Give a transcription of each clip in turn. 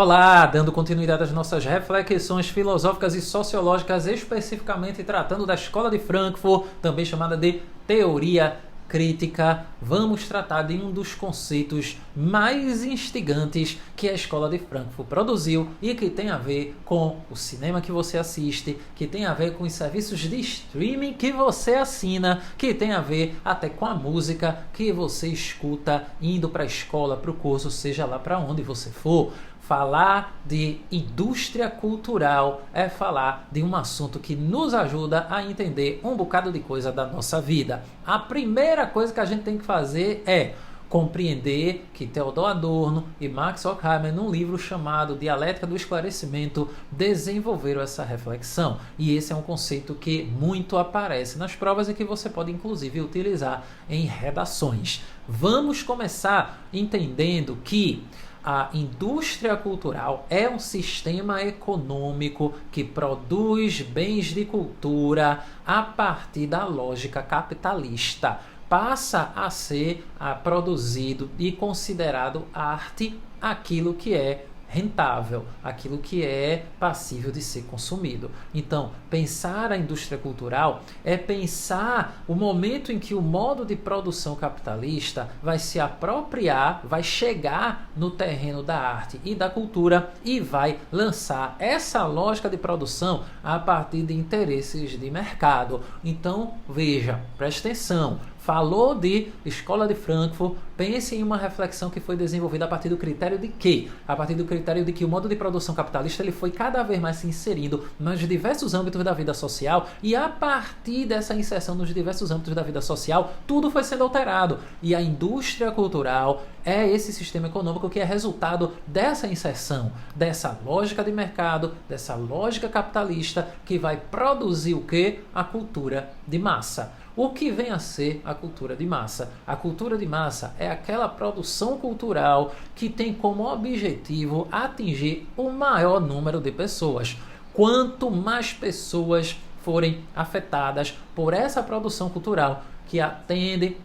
Olá, dando continuidade às nossas reflexões filosóficas e sociológicas, especificamente tratando da Escola de Frankfurt, também chamada de teoria crítica, vamos tratar de um dos conceitos mais instigantes que a Escola de Frankfurt produziu e que tem a ver com o cinema que você assiste, que tem a ver com os serviços de streaming que você assina, que tem a ver até com a música que você escuta indo para a escola, para o curso, seja lá para onde você for. Falar de indústria cultural é falar de um assunto que nos ajuda a entender um bocado de coisa da nossa vida. A primeira coisa que a gente tem que fazer é compreender que Theodor Adorno e Max Horkheimer, num livro chamado Dialética do Esclarecimento, desenvolveram essa reflexão. E esse é um conceito que muito aparece nas provas e que você pode inclusive utilizar em redações. Vamos começar entendendo que a indústria cultural é um sistema econômico que produz bens de cultura a partir da lógica capitalista. Passa a ser produzido e considerado arte aquilo que é rentável, aquilo que é passível de ser consumido. Então, pensar a indústria cultural é pensar o momento em que o modo de produção capitalista vai se apropriar, vai chegar no terreno da arte e da cultura e vai lançar essa lógica de produção a partir de interesses de mercado. Então, veja, preste atenção. Falou de Escola de Frankfurt, pense em uma reflexão que foi desenvolvida a partir do critério de quê? A partir do critério de que o modo de produção capitalista ele foi cada vez mais se inserindo nos diversos âmbitos da vida social e a partir dessa inserção nos diversos âmbitos da vida social, tudo foi sendo alterado. E a indústria cultural é esse sistema econômico que é resultado dessa inserção, dessa lógica de mercado, dessa lógica capitalista que vai produzir o quê? A cultura de massa. O que vem a ser a cultura de massa? A cultura de massa é aquela produção cultural que tem como objetivo atingir o maior número de pessoas. Quanto mais pessoas forem afetadas por essa produção cultural que atende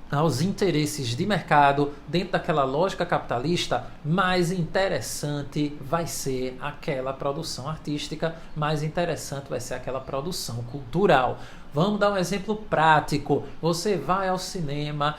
aos interesses de mercado dentro daquela lógica capitalista, mais interessante vai ser aquela produção artística, mais interessante vai ser aquela produção cultural. Vamos dar um exemplo prático. Você vai ao cinema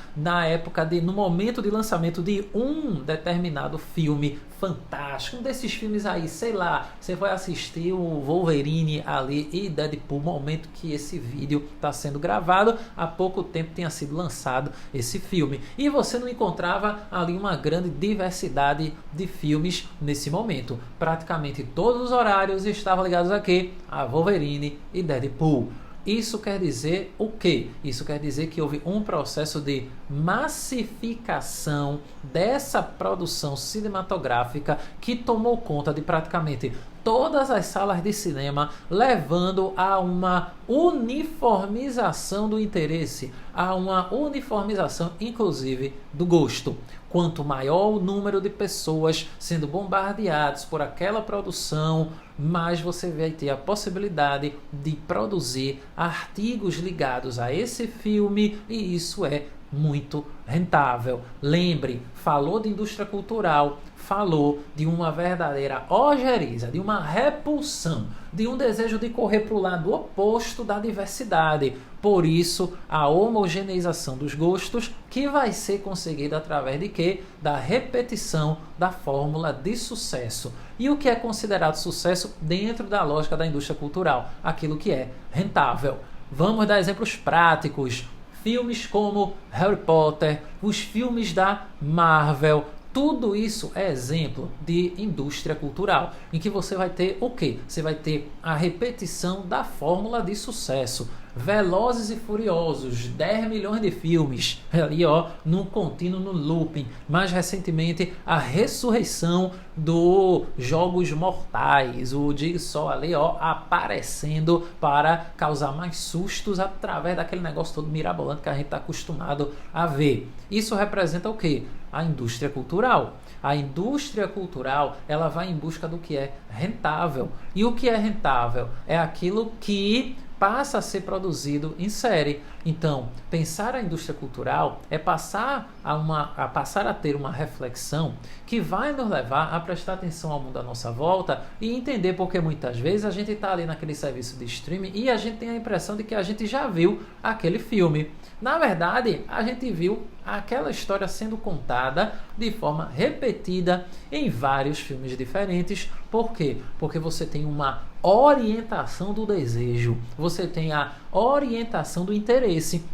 no momento de lançamento de um determinado filme fantástico, um desses filmes aí, sei lá, você vai assistir o Wolverine ali e Deadpool, momento que esse vídeo está sendo gravado, há pouco tempo tinha sido lançado esse filme. E você não encontrava ali uma grande diversidade de filmes nesse momento. Praticamente todos os horários estavam ligados aqui a Wolverine e Deadpool. Isso quer dizer o quê? Isso quer dizer que houve um processo de massificação dessa produção cinematográfica que tomou conta de praticamente todas as salas de cinema, levando a uma uniformização do interesse, a uma uniformização, inclusive, do gosto. Quanto maior o número de pessoas sendo bombardeadas por aquela produção, mais você vai ter a possibilidade de produzir artigos ligados a esse filme e isso é muito rentável. Lembre, falou de indústria cultural, falou de uma verdadeira ojeriza, de uma repulsão, de um desejo de correr para o lado oposto da diversidade. Por isso, a homogeneização dos gostos que vai ser conseguida através de quê? Da repetição da fórmula de sucesso. E o que é considerado sucesso dentro da lógica da indústria cultural? Aquilo que é rentável. Vamos dar exemplos práticos. Filmes como Harry Potter, os filmes da Marvel, tudo isso é exemplo de indústria cultural, em que você vai ter o quê? Você vai ter a repetição da fórmula de sucesso. Velozes e Furiosos, 10 milhões de filmes, ali ó, num contínuo, no looping. Mais recentemente, a ressurreição do Jogos Mortais, o Jigsaw ali ó, aparecendo para causar mais sustos através daquele negócio todo mirabolante que a gente está acostumado a ver. Isso representa o quê? A indústria cultural. A indústria cultural, ela vai em busca do que é rentável. E o que é rentável? É aquilo que passa a ser produzido em série. Então, pensar a indústria cultural é passar a ter uma reflexão que vai nos levar a prestar atenção ao mundo à nossa volta e entender porque muitas vezes a gente está ali naquele serviço de streaming e a gente tem a impressão de que a gente já viu aquele filme. Na verdade, a gente viu aquela história sendo contada de forma repetida em vários filmes diferentes. Por quê? Porque você tem uma orientação do desejo, você tem a orientação do interesse,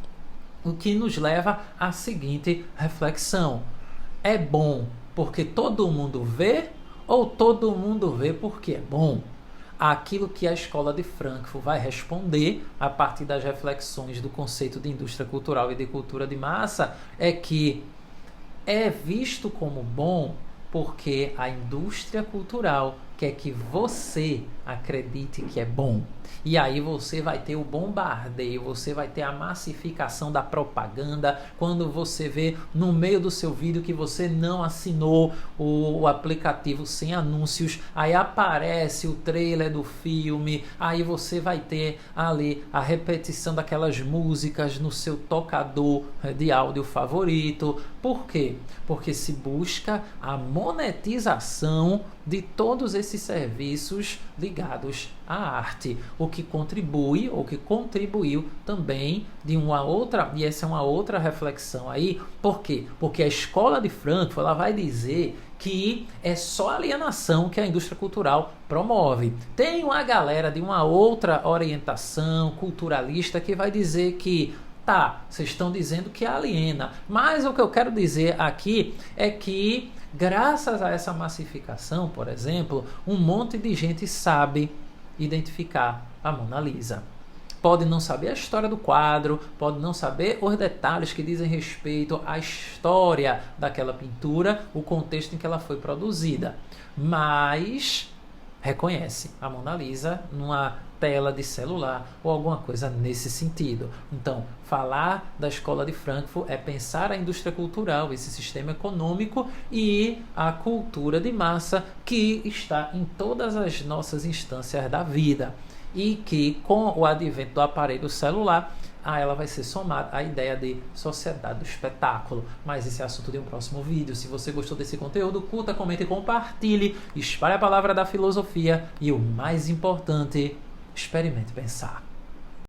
o que nos leva à seguinte reflexão: é bom porque todo mundo vê ou todo mundo vê porque é bom? Aquilo que a Escola de Frankfurt vai responder a partir das reflexões do conceito de indústria cultural e de cultura de massa é que é visto como bom porque a indústria cultural quer que você acredite que é bom. E aí você vai ter o bombardeio, você vai ter a massificação da propaganda. Quando você vê no meio do seu vídeo que você não assinou o aplicativo sem anúncios, aí aparece o trailer do filme, aí você vai ter ali a repetição daquelas músicas no seu tocador de áudio favorito. Por quê? Porque se busca a monetização de todos esses serviços ligados à arte, o que contribui ou que contribuiu também de uma outra, e essa é uma outra reflexão aí. Por quê? Porque a Escola de Frankfurt ela vai dizer que é só alienação que a indústria cultural promove. Tem uma galera de uma outra orientação culturalista que vai dizer que tá, vocês estão dizendo que aliena, mas o que eu quero dizer aqui é que graças a essa massificação, por exemplo, um monte de gente sabe identificar a Mona Lisa. Pode não saber a história do quadro, pode não saber os detalhes que dizem respeito à história daquela pintura, o contexto em que ela foi produzida, mas reconhece a Mona Lisa numa tela de celular ou alguma coisa nesse sentido. Então, falar da Escola de Frankfurt é pensar a indústria cultural, esse sistema econômico e a cultura de massa que está em todas as nossas instâncias da vida e que, com o advento do aparelho celular, a ela vai ser somada a ideia de sociedade do espetáculo. Mas esse é assunto de um próximo vídeo. Se você gostou desse conteúdo, curta, comente e compartilhe. Espalhe a palavra da filosofia e o mais importante, experimente pensar.